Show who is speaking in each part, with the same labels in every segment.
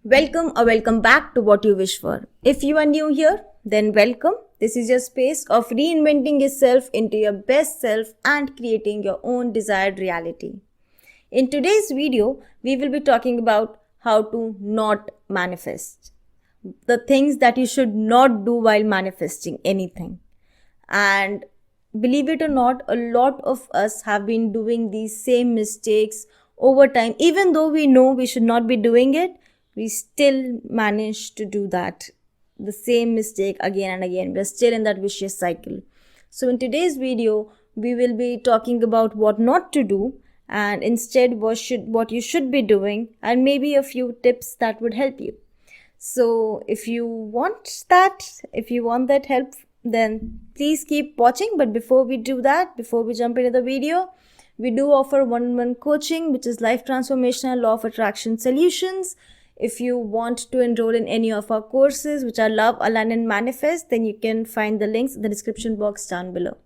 Speaker 1: Welcome or welcome back to What You Wish For. If you are new here, then welcome. This is your space of reinventing yourself into your best self and creating your own desired reality. In today's video, we will be talking about how to not manifest. The things that you should not do while manifesting anything. And believe it or not, a lot of us have been doing these same mistakes over time. Even though we know we should not be doing it, we still manage to do that. The same mistake again and again. We're still in that vicious cycle. So in today's video, we will be talking about what not to do and instead what you should be doing, and maybe a few tips that would help you. So if you want that help, then please keep watching. But before we jump into the video, we do offer one-on-one coaching, which is life transformational law of attraction solutions. If you want to enroll in any of our courses, which are Love, Align and Manifest, then you can find the links in the description box down below.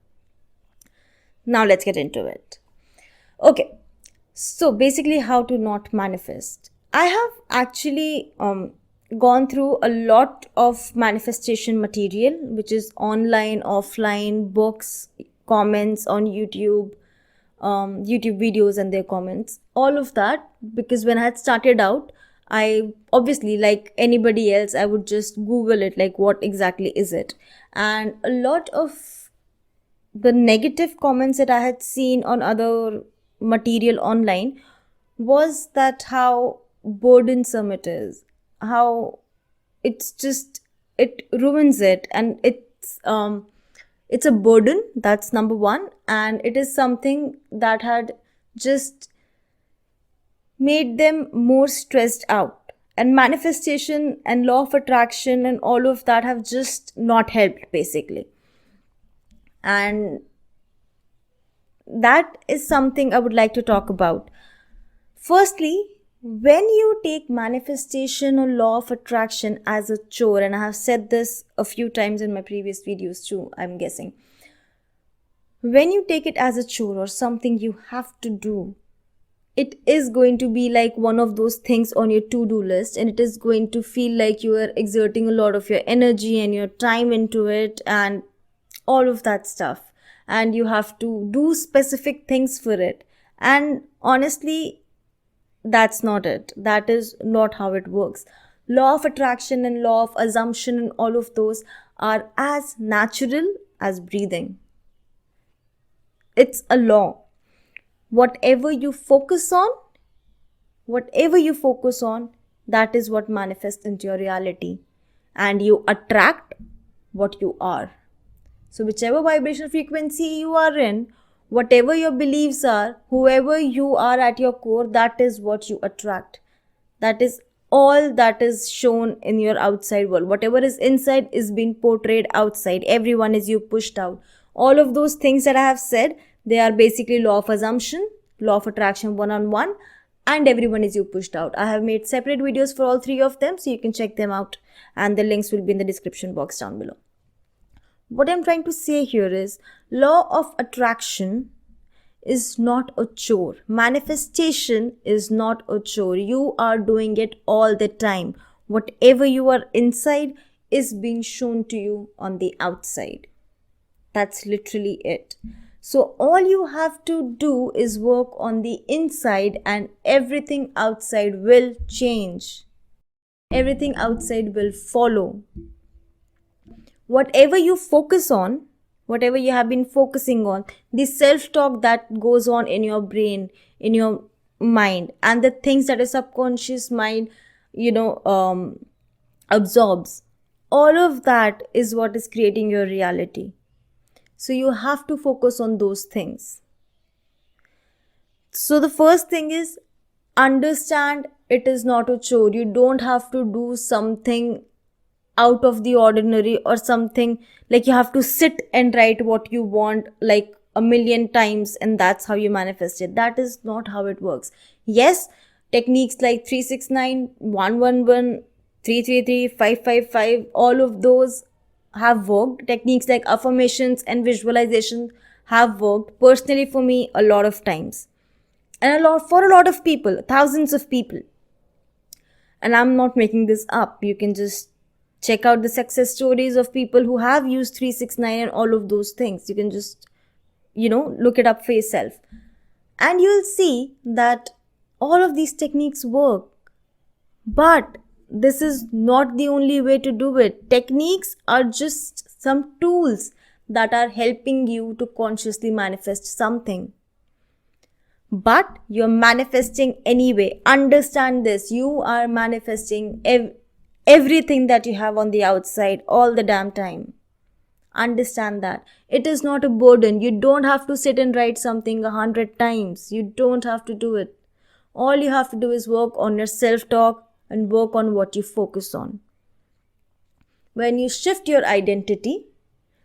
Speaker 1: Now let's get into it. Okay, so basically how to not manifest. I have actually gone through a lot of manifestation material, which is online, offline, books, comments on YouTube videos and their comments, all of that, because when I had started out, I obviously, like anybody else, I would just Google it, like what exactly is it? And a lot of the negative comments that I had seen on other material online was that how burdensome it is, how it ruins it, and it's a burden. That's number one, and it is something that had just made them more stressed out, and manifestation and law of attraction and all of that have just not helped basically. And that is something I would like to talk about. Firstly, when you take manifestation or law of attraction as a chore, and I have said this a few times in my previous videos too, I'm guessing, when you take it as a chore or something you have to do, it is going to be like one of those things on your to-do list, and it is going to feel like you are exerting a lot of your energy and your time into it and all of that stuff, and you have to do specific things for it. And honestly, that's not it. That is not how it works. Law of attraction and law of assumption and all of those are as natural as breathing. It's a law. Whatever you focus on, that is what manifests into your reality, and you attract what you are. So whichever vibrational frequency you are in, whatever your beliefs are, whoever you are at your core, that is what you attract. That is all that is shown in your outside world. Whatever is inside is being portrayed outside. Everyone is you pushed out. All of those things that I have said, they are basically law of assumption, law of attraction one-on-one, and everyone is you pushed out. I have made separate videos for all three of them, so you can check them out, and the links will be in the description box down below. What I'm trying to say here is, law of attraction is not a chore. Manifestation is not a chore. You are doing it all the time. Whatever you are inside is being shown to you on the outside. That's literally it. So all you have to do is work on the inside, and everything outside will change. Everything outside will follow. Whatever you focus on, whatever you have been focusing on, the self-talk that goes on in your brain, in your mind, and the things that a subconscious mind, absorbs, all of that is what is creating your reality. So you have to focus on those things. So the first thing is, understand it is not a chore. You don't have to do something out of the ordinary or something like you have to sit and write what you want like a million times and that's how you manifest it. That is not how it works. Yes, techniques like 369, 111, 333, 555, all of those have worked. Techniques like affirmations and visualization have worked. Personally, for me, a lot of times. And for a lot of people, thousands of people. And I'm not making this up. You can just check out the success stories of people who have used 369 and all of those things. You can just, look it up for yourself. And you'll see that all of these techniques work. But this is not the only way to do it. Techniques are just some tools that are helping you to consciously manifest something. But you're manifesting anyway. Understand this. You are manifesting everything that you have on the outside all the damn time. Understand that. It is not a burden. You don't have to sit and write something 100 times. You don't have to do it. All you have to do is work on your self-talk and work on what you focus on. When you shift your identity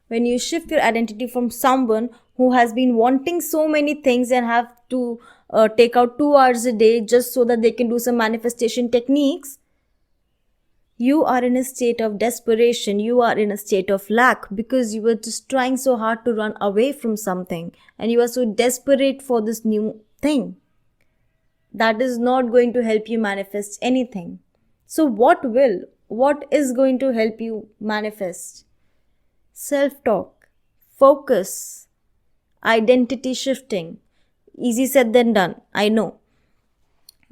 Speaker 1: from someone who has been wanting so many things and have to take out 2 hours a day just so that they can do some manifestation techniques, you are in a state of desperation. You are in a state of lack because you were just trying so hard to run away from something and you are so desperate for this new thing. That is not going to help you manifest anything. So what is going to help you manifest? Self-talk, focus, identity shifting. Easy said than done, I know.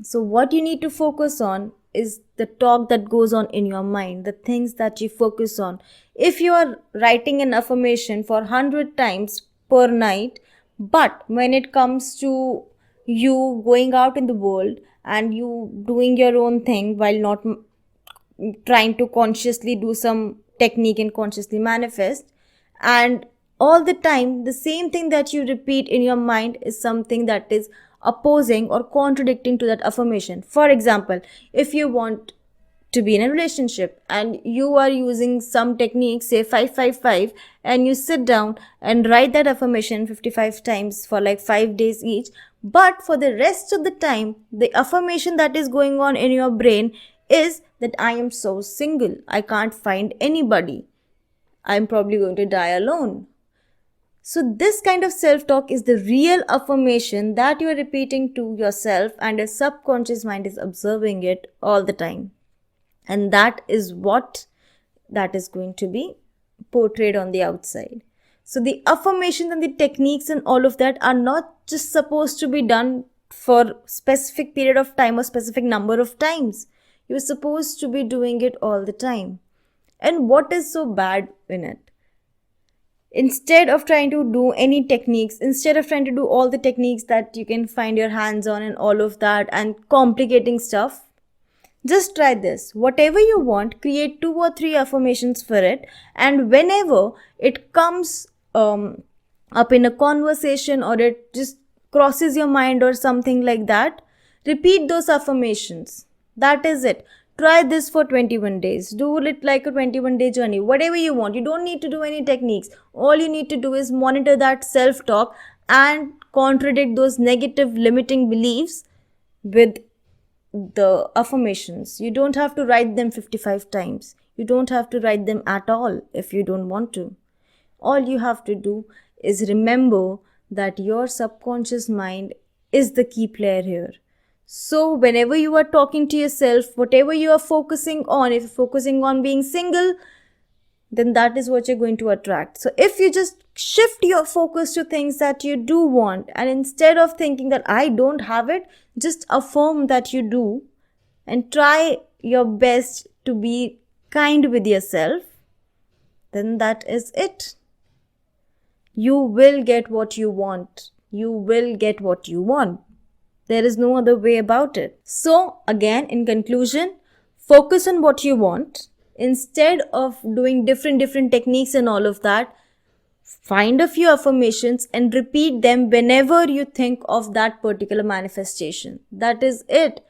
Speaker 1: So what you need to focus on is the talk that goes on in your mind, the things that you focus on. If you are writing an affirmation for 100 times per night, but when it comes to you going out in the world and you doing your own thing while not trying to consciously do some technique and consciously manifest, and all the time the same thing that you repeat in your mind is something that is opposing or contradicting to that affirmation. For example, if you want to be in a relationship and you are using some technique, say 555, and you sit down and write that affirmation 55 times for like 5 days each, but for the rest of the time the affirmation that is going on in your brain is that I am so single, I can't find anybody, I'm probably going to die alone. So this kind of self-talk is the real affirmation that you are repeating to yourself and your subconscious mind is observing it all the time. And that is what that is going to be portrayed on the outside. So the affirmations and the techniques and all of that are not just supposed to be done for specific period of time or specific number of times. You're supposed to be doing it all the time. And what is so bad in it? Instead of trying to do any techniques, instead of trying to do all the techniques that you can find your hands on and all of that and complicating stuff, just try this. Whatever you want, create 2 or 3 affirmations for it, and whenever it comes up in a conversation or it just crosses your mind or something like that, repeat those affirmations. That is it. Try this for 21 days. Do it like a 21-day journey. Whatever you want. You don't need to do any techniques. All you need to do is monitor that self-talk and contradict those negative limiting beliefs with the affirmations. You don't have to write them 55 times. You don't have to write them at all if you don't want to. All you have to do is remember that your subconscious mind is the key player here. So whenever you are talking to yourself, whatever you are focusing on, if you're focusing on being single, then that is what you're going to attract. So if you just shift your focus to things that you do want, and instead of thinking that I don't have it, just affirm that you do and try your best to be kind with yourself, then that is it. You will get what you want. You will get what you want. There is no other way about it. So again, in conclusion, focus on what you want. Instead of doing different techniques and all of that, find a few affirmations and repeat them whenever you think of that particular manifestation. That is it.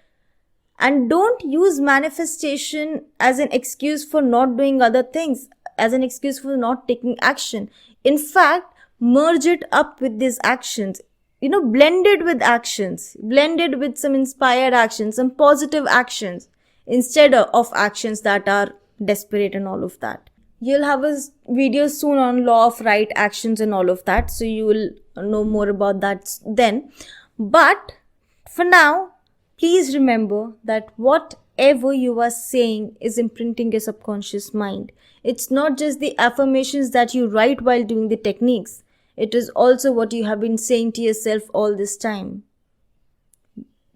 Speaker 1: And don't use manifestation as an excuse for not doing other things, as an excuse for not taking action. In fact, merge it up with these actions. Blended with actions, blended with some inspired actions, some positive actions, instead of actions that are desperate and all of that. You'll have a video soon on law of right actions and all of that, so you will know more about that then. But for now, Please remember that whatever you are saying is imprinting your subconscious mind. It's not just the affirmations that you write while doing the techniques. It is also what you have been saying to yourself all this time,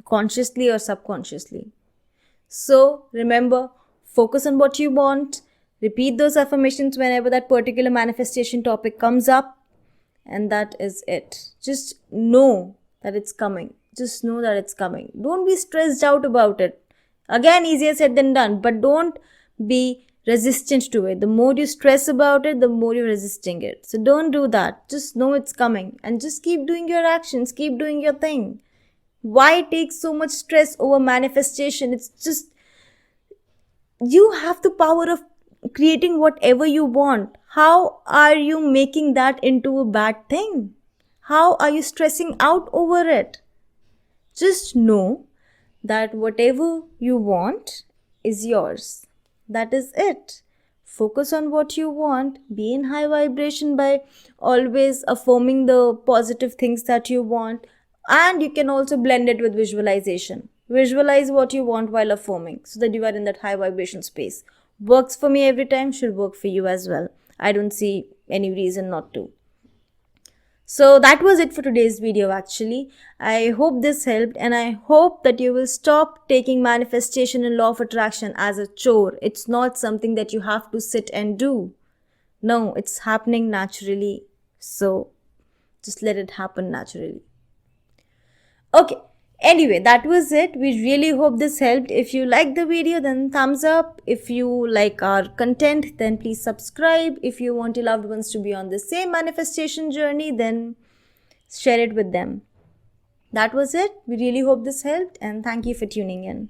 Speaker 1: consciously or subconsciously. So remember, focus on what you want. Repeat those affirmations whenever that particular manifestation topic comes up. And that is it. Just know that it's coming. Just know that it's coming. Don't be stressed out about it. Again, easier said than done. But don't be resistant to it. The more you stress about it, the more you're resisting it. So don't do that. Just know it's coming. And just keep doing your actions. Keep doing your thing. Why take so much stress over manifestation? It's just, you have the power of creating whatever you want. How are you making that into a bad thing? How are you stressing out over it? Just know that whatever you want is yours. That is it. Focus on what you want. Be in high vibration by always affirming the positive things that you want. And you can also blend it with visualization. Visualize what you want while affirming so that you are in that high vibration space. Works for me every time, should work for you as well. I don't see any reason not to. So that was it for today's video actually. I hope this helped, and I hope that you will stop taking manifestation and law of attraction as a chore. It's not something that you have to sit and do. No, it's happening naturally. So just let it happen naturally. Okay. Anyway, that was it. We really hope this helped. If you liked the video, then thumbs up. If you like our content, then please subscribe. If you want your loved ones to be on the same manifestation journey, then share it with them. That was it. We really hope this helped, and thank you for tuning in.